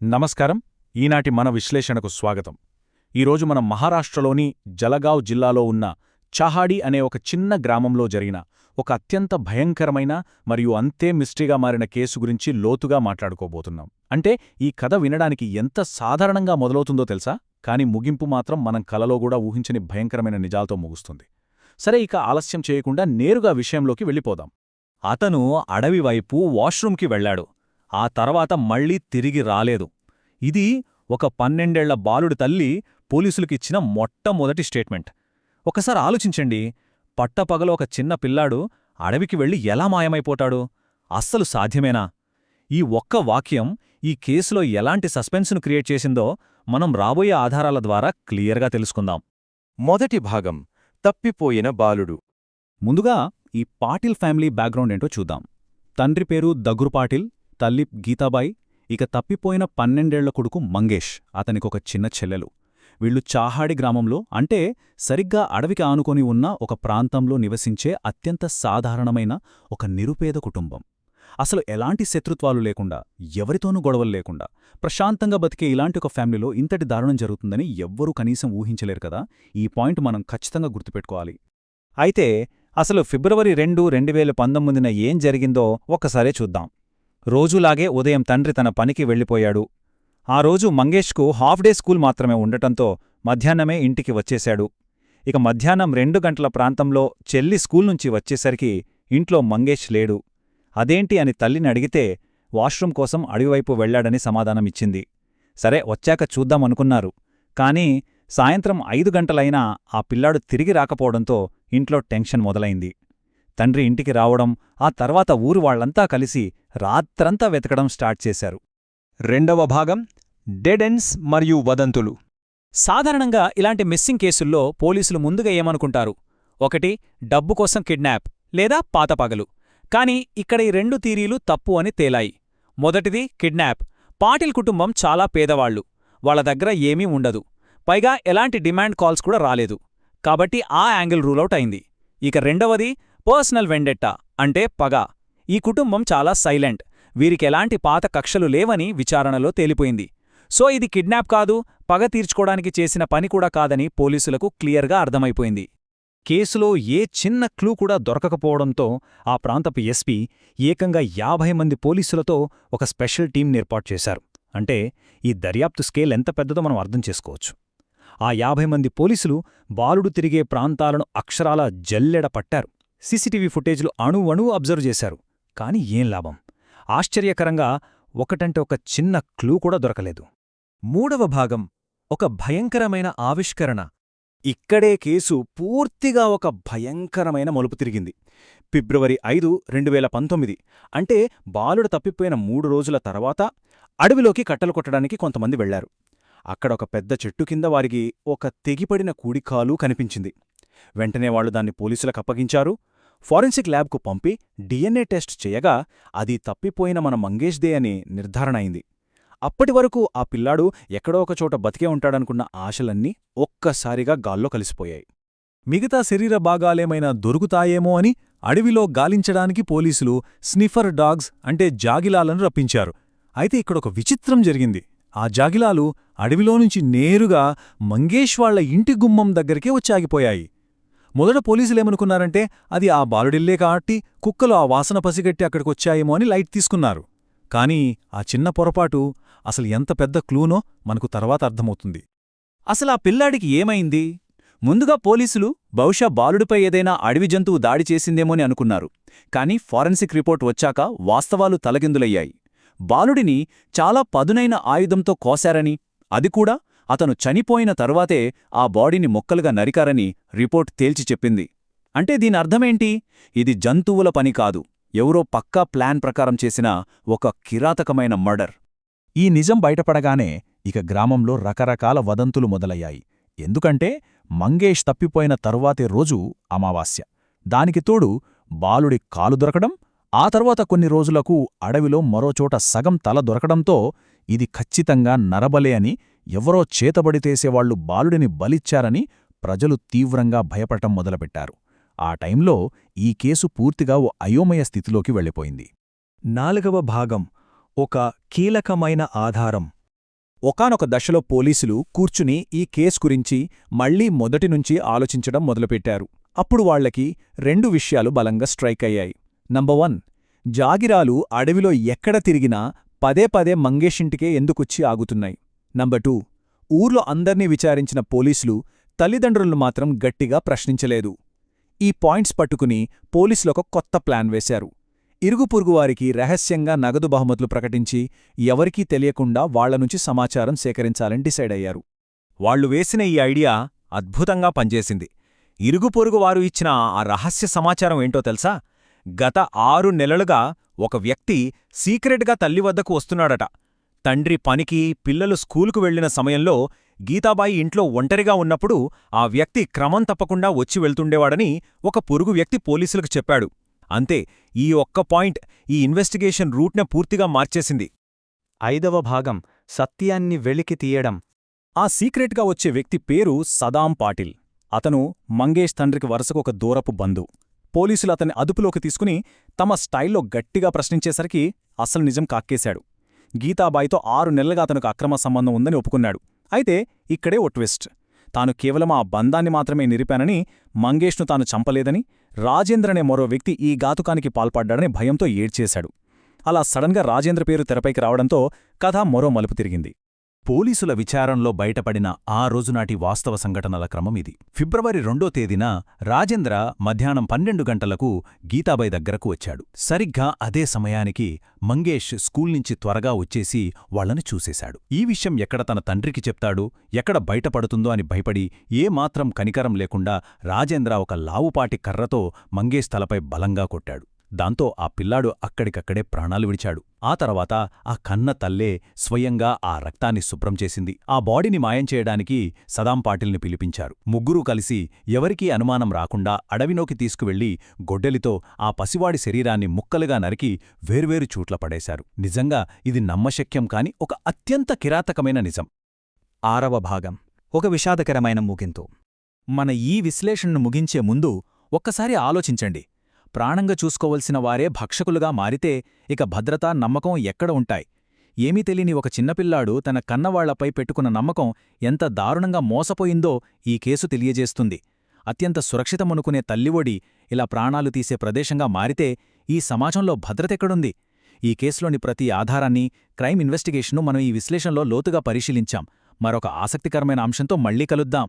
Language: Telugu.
నమస్కారం. ఈనాటి మన విశ్లేషణకు స్వాగతం. ఈరోజు మనం మహారాష్ట్రలోని జలగావ్ జిల్లాలో ఉన్న చాహాడి అనే ఒక చిన్న గ్రామంలో జరిగిన ఒక అత్యంత భయంకరమైన మరియు అంతే మిస్టరీగా మారిన కేసు గురించి లోతుగా మాట్లాడుకోబోతున్నాం. అంటే ఈ కథ వినడానికి ఎంత సాధారణంగా మొదలవుతుందో తెలుసా, కానీ ముగింపు మాత్రం మనం కలలో కూడా ఊహించని భయంకరమైన నిజాలతో ముగుస్తుంది. సరే, ఇక ఆలస్యం చేయకుండా నేరుగా విషయంలోకి వెళ్ళిపోదాం. అతను అడవి వైపు వాష్రూంకి వెళ్లాడు. ఆ తర్వాత మళ్లీ తిరిగి రాలేదు. ఇది ఒక 12 ఏళ్ల బాలుడి తల్లి పోలీసులకిచ్చిన మొట్టమొదటి స్టేట్మెంట్. ఒకసారి ఆలోచించండి, పట్టపగలు ఒక చిన్న పిల్లాడు అడవికి వెళ్లి ఎలా మాయమైపోతాడు? అస్సలు సాధ్యమేనా? ఈ ఒక్క వాక్యం ఈ కేసులో ఎలాంటి సస్పెన్స్ను క్రియేట్ చేసిందో మనం రాబోయే ఆధారాల ద్వారా క్లియర్గా తెలుసుకుందాం. మొదటి భాగం, తప్పిపోయిన బాలుడు. ముందుగా ఈ పాటిల్ ఫ్యామిలీ బ్యాక్గ్రౌండ్ ఏంటో చూద్దాం. తండ్రి పేరు దగురు పాటిల్, తల్లి గీతాబాయి, ఇక తప్పిపోయిన 12 ఏళ్ల కొడుకు మంగేష్, అతనికొక చిన్న చెల్లెలు. వీళ్లు చాహాడి గ్రామంలో, అంటే సరిగ్గా అడవికి ఆనుకొని ఉన్న ఒక ప్రాంతంలో నివసించే అత్యంత సాధారణమైన ఒక నిరుపేద కుటుంబం. అసలు ఎలాంటి శత్రుత్వాలు లేకుండా, ఎవరితోనూ గొడవలు లేకుండా ప్రశాంతంగా బతికే ఇలాంటి ఒక ఫ్యామిలీలో ఇంతటి దారుణం జరుగుతుందని ఎవ్వరూ కనీసం ఊహించలేరు కదా. ఈ పాయింట్ మనం ఖచ్చితంగా గుర్తుపెట్టుకోవాలి. అయితే అసలు ఫిబ్రవరి 2, 2019న ఏం జరిగిందో ఒక్కసారే చూద్దాం. రోజులాగే ఉదయం తండ్రి తన పనికి వెళ్ళిపోయాడు. ఆ రోజు మంగేష్కు హాఫ్ డే స్కూల్ మాత్రమే ఉండటంతో మధ్యాహ్నమే ఇంటికి వచ్చేశాడు. ఇక మధ్యాహ్నం 2 గంటల ప్రాంతంలో చెల్లి స్కూల్ నుంచి వచ్చేసరికి ఇంట్లో మంగేష్ లేడు. అదేంటి అని తల్లిని అడిగితే వాష్రూం కోసం అడవివైపు వెళ్లాడని సమాధానమిచ్చింది. సరే, వచ్చాక చూద్దామనుకున్నారు. కానీ సాయంత్రం 5 గంటలైనా ఆ పిల్లాడు తిరిగి రాకపోవడంతో ఇంట్లో టెన్షన్ మొదలైంది. తండ్రి ఇంటికి రావడం, ఆ తర్వాత ఊరు వాళ్లంతా కలిసి రాత్రంతా వెతకడం స్టార్ట్ చేశారు. రెండవ భాగం, డెడ్ ఎండ్స్ మరియు వదంతులు. సాధారణంగా ఇలాంటి మిస్సింగ్ కేసుల్లో పోలీసులు ముందుగా ఏమనుకుంటారు? ఒకటి, డబ్బు కోసం కిడ్నాప్ లేదా పాతపగలు. కాని ఇక్కడ ఈ 2 థీరీలు తప్పు అని తేలాయి. మొదటిది కిడ్నాప్. పాటిల్ కుటుంబం చాలా పేదవాళ్లు. వాళ్ల దగ్గర ఏమీ ఉండదు. పైగా ఎలాంటి డిమాండ్ కాల్స్ కూడా రాలేదు. కాబట్టి ఆ యాంగిల్ రూలౌట్ అయింది. ఇక రెండవది పర్సనల్ వెండెట్టా, అంటే పగ. ఈ కుటుంబం చాలా సైలెంట్. వీరికెలాంటి పాత కక్షలు లేవని విచారణలో తేలిపోయింది. సో ఇది కిడ్నాప్ కాదు, పగ తీర్చుకోవడానికి చేసిన పని కూడా కాదని పోలీసులకు క్లియర్గా అర్థమైపోయింది. కేసులో ఏ చిన్న క్లూ కూడా దొరకకపోవడంతో ఆ ప్రాంతపు ఎస్పీ ఏకంగా 50 మంది పోలీసులతో ఒక స్పెషల్ టీంని ఏర్పాటు చేశారు. అంటే ఈ దర్యాప్తు స్కేల్ ఎంత పెద్దదో మనం అర్థం చేసుకోవచ్చు. ఆ 50 మంది పోలీసులు బాలుడు తిరిగే ప్రాంతాలను అక్షరాల జల్లెడ పట్టారు. సీసీటీవీ ఫుటేజ్లు అణువణువు అబ్జర్వ్ చేశారు. కాని ఏం లాభం? ఆశ్చర్యకరంగా ఒకటంటే ఒక చిన్న క్లూ కూడా దొరకలేదు. మూడవ భాగం, ఒక భయంకరమైన ఆవిష్కరణ. ఇక్కడే కేసు పూర్తిగా ఒక భయంకరమైన మలుపు తిరిగింది. ఫిబ్రవరి 5, 2019, అంటే బాలుడు తప్పిపోయిన 3 రోజుల తర్వాత అడవిలోకి కట్టలు కొట్టడానికి కొంతమంది వెళ్లారు. అక్కడ ఒక పెద్ద చెట్టు కింద వారికి ఒక తెగిపడిన కూడికాలు కనిపించింది. వెంటనే వాళ్లు దాన్ని పోలీసులకు అప్పగించారు. ఫారెన్సిక్ ల్యాబ్కు పంపి డిఎన్ఏ టెస్ట్ చేయగా అది తప్పిపోయిన మన మంగేష్దే అని నిర్ధారణ అయింది. అప్పటివరకు ఆ పిల్లాడు ఎక్కడో ఒకచోట బతికే ఉంటాడనుకున్న ఆశలన్నీ ఒక్కసారిగా గాల్లో కలిసిపోయాయి. మిగతా శరీర భాగాలేమైనా దొరుకుతాయేమో అని అడవిలో గాలించడానికి పోలీసులు స్నిఫర్ డాగ్స్, అంటే జాగిలాలను రప్పించారు. అయితే ఇక్కడొక విచిత్రం జరిగింది. ఆ జాగిలాలు అడవిలోనుంచి నేరుగా మంగేష్ వాళ్ల ఇంటి గుమ్మం దగ్గరికే వచ్చాగిపోయాయి. మొదట పోలీసులేమనుకున్నారంటే అది ఆ బాలుడిల్లే కాబట్టి కుక్కలు ఆ వాసన పసిగట్టి అక్కడికొచ్చాయేమో అని లైట్ తీసుకున్నారు. కానీ ఆ చిన్న పొరపాటు అసలు ఎంత పెద్ద క్లూనో మనకు తర్వాత అర్థమవుతుంది. అసలా పిల్లాడికి ఏమైంది? ముందుగా పోలీసులు బహుశా బాలుడిపై ఏదైనా అడవి జంతువు దాడి చేసిందేమోని అనుకున్నారు. కాని ఫారెన్సిక్ రిపోర్ట్ వచ్చాక వాస్తవాలు తలకిందులయ్యాయి. బాలుడిని చాలా పదునైన ఆయుధంతో కోశారని, అది కూడా అతను చనిపోయిన తరువాతే ఆ బాడీని మొక్కలుగా నరికారని రిపోర్ట్ తేల్చి చెప్పింది. అంటే దీనర్థమేంటి? ఇది జంతువుల పని కాదు, ఎవరో పక్కా ప్లాన్ ప్రకారం చేసిన ఒక కిరాతకమైన మర్డర్. ఈ నిజం బయటపడగానే ఇక గ్రామంలో రకరకాల వదంతులు మొదలయ్యాయి. ఎందుకంటే మంగేష్ తప్పిపోయిన తరువాతే రోజు అమావాస్య. దానికి తోడు బాలుడి కాలు దొరకడం, ఆ తర్వాత కొన్ని రోజులకు అడవిలో మరోచోట సగం తల దొరకడంతో ఇది ఖచ్చితంగా నరబలే అని, ఎవరో చేతబడితేసేవాళ్లు బాలుడిని బలిచ్చారని ప్రజలు తీవ్రంగా భయపడటం మొదలుపెట్టారు. ఆ టైంలో ఈ కేసు పూర్తిగా ఓ అయోమయ స్థితిలోకి వెళ్ళిపోయింది. నాలుగవ భాగం, ఒక కీలకమైన ఆధారం. ఒకానొక దశలో పోలీసులు కూర్చుని ఈ కేస్ గురించి మళ్లీ మొదటినుంచి ఆలోచించడం మొదలుపెట్టారు. అప్పుడు వాళ్లకి 2 విషయాలు బలంగా స్ట్రైక్ అయ్యాయి. నంబర్ 1, జాగిరాలు అడవిలో ఎక్కడ తిరిగినా పదే పదే మంగేషింటికే ఎందుకొచ్చి ఆగుతున్నాయి. నంబర్ 2, ఊర్లో అందర్నీ విచారించిన పోలీసులు తల్లిదండ్రులను మాత్రం గట్టిగా ప్రశ్నించలేదు. ఈ పాయింట్స్ పట్టుకుని పోలీసులొక కొత్త ప్లాన్ వేశారు. ఇరుగుపొరుగువారికి రహస్యంగా నగదు బహుమతులు ప్రకటించి ఎవరికీ తెలియకుండా వాళ్లనుంచి సమాచారం సేకరించాలని డిసైడ్ అయ్యారు. వాళ్లు వేసిన ఈ ఐడియా అద్భుతంగా పనిచేసింది. ఇరుగుపొరుగువారు ఇచ్చిన ఆ రహస్య సమాచారం ఏంటో తెలుసా? గత 6 నెలలుగా ఒక వ్యక్తి సీక్రెట్గా తల్లి వద్దకు వస్తున్నాడట. తండ్రి పనికి, పిల్లలు స్కూలుకు వెళ్లిన సమయంలో గీతాబాయి ఇంట్లో ఒంటరిగా ఉన్నప్పుడు ఆ వ్యక్తి క్రమం తప్పకుండా వచ్చి వెళ్తుండేవాడని ఒక పొరుగు వ్యక్తి పోలీసులకు చెప్పాడు. అంతే, ఈ ఒక్క పాయింట్ ఈ ఇన్వెస్టిగేషన్ రూట్నే పూర్తిగా మార్చేసింది. 5వ భాగం సత్యాన్ని వెలికి తీయడం. ఆ సీక్రెట్గా వచ్చే వ్యక్తి పేరు సదాం పాటిల్. అతను మంగేష్ తండ్రికి వరుసకు ఒక దూరపు బంధు. పోలీసులు అతన్ని అదుపులోకి తీసుకుని తమ స్టైల్లో గట్టిగా ప్రశ్నించేసరికి అసలు నిజం కాక్కేశాడు. గీతాబాయితో 6 నెలలుగా అతనికి అక్రమ సంబంధం ఉందని ఒప్పుకున్నాడు. అయితే ఇక్కడే ఓ ట్విస్ట్. తాను కేవలం ఆ బంధాన్ని మాత్రమే నిరిపానని, మంగేష్ను తాను చంపలేదని, రాజేంద్రనే మరో వ్యక్తి ఈ ఘాతుకానికి పాల్పడ్డాడని భయంతో ఏడ్చేశాడు. అలా సడన్గా రాజేంద్ర పేరు తెరపైకి రావడంతో కథ మరో మలుపు తిరిగింది. పోలీసుల విచారణలో బయటపడిన ఆ రోజునాటి వాస్తవ సంఘటనల క్రమమిది. ఫిబ్రవరి 2వ తేదీన రాజేంద్ర మధ్యాహ్నం 12 గంటలకు గీతాబాయి దగ్గరకు వచ్చాడు. సరిగ్గా అదే సమయానికి మంగేష్ స్కూల్ నుంచి త్వరగా వచ్చేసి వాళ్లని చూసేశాడు. ఈ విషయం ఎక్కడ తన తండ్రికి చెప్తాడు, ఎక్కడ బయటపడుతుందో అని భయపడి ఏమాత్రం కనికరం లేకుండా రాజేంద్ర ఒక లావుపాటి కర్రతో మంగేష్ తలపై బలంగా కొట్టాడు. దాంతో ఆ పిల్లాడు అక్కడికక్కడే ప్రాణాలు విడిచాడు. ఆ తర్వాత ఆ కన్న తల్లే స్వయంగా ఆ రక్తాన్ని శుభ్రం చేసింది. ఆ బాడీని మాయం చేయడానికి సదాం పాటిల్ని పిలిపించారు. ముగ్గురూ కలిసి ఎవరికీ అనుమానం రాకుండా అడవిలోకి తీసుకువెళ్లి గొడ్డలితో ఆ పసివాడి శరీరాన్ని ముక్కలుగా నరికి వేర్వేరు చూట్ల పడేశారు. నిజంగా ఇది నమ్మశక్యం కాని ఒక అత్యంత కిరాతకమైన నిజం. 6వ భాగం ఒక విషాదకరమైన ముగింపు. మన ఈ విశ్లేషణను ముగించే ముందు ఒక్కసారి ఆలోచించండి. ప్రాణంగా చూసుకోవలసిన వారే భక్షకులుగా మారితే ఇక భద్రత, నమ్మకం ఎక్కడ ఉంటాయి? ఏమీ తెలియని ఒక చిన్నపిల్లాడు తన కన్నవాళ్లపై పెట్టుకున్న నమ్మకం ఎంత దారుణంగా మోసపోయిందో ఈ కేసు తెలియజేస్తుంది. అత్యంత సురక్షితమనుకునే తల్లిఒడి ఇలా ప్రాణాలు తీసే ప్రదేశంగా మారితే ఈ సమాజంలో భద్రతెక్కడుంది? ఈ కేసులోని ప్రతి ఆధారాన్ని, క్రైమ్ ఇన్వెస్టిగేషన్ను మనం ఈ విశ్లేషణలో లోతుగా పరిశీలించాం. మరొక ఆసక్తికరమైన అంశంతో మళ్లీ కలుద్దాం.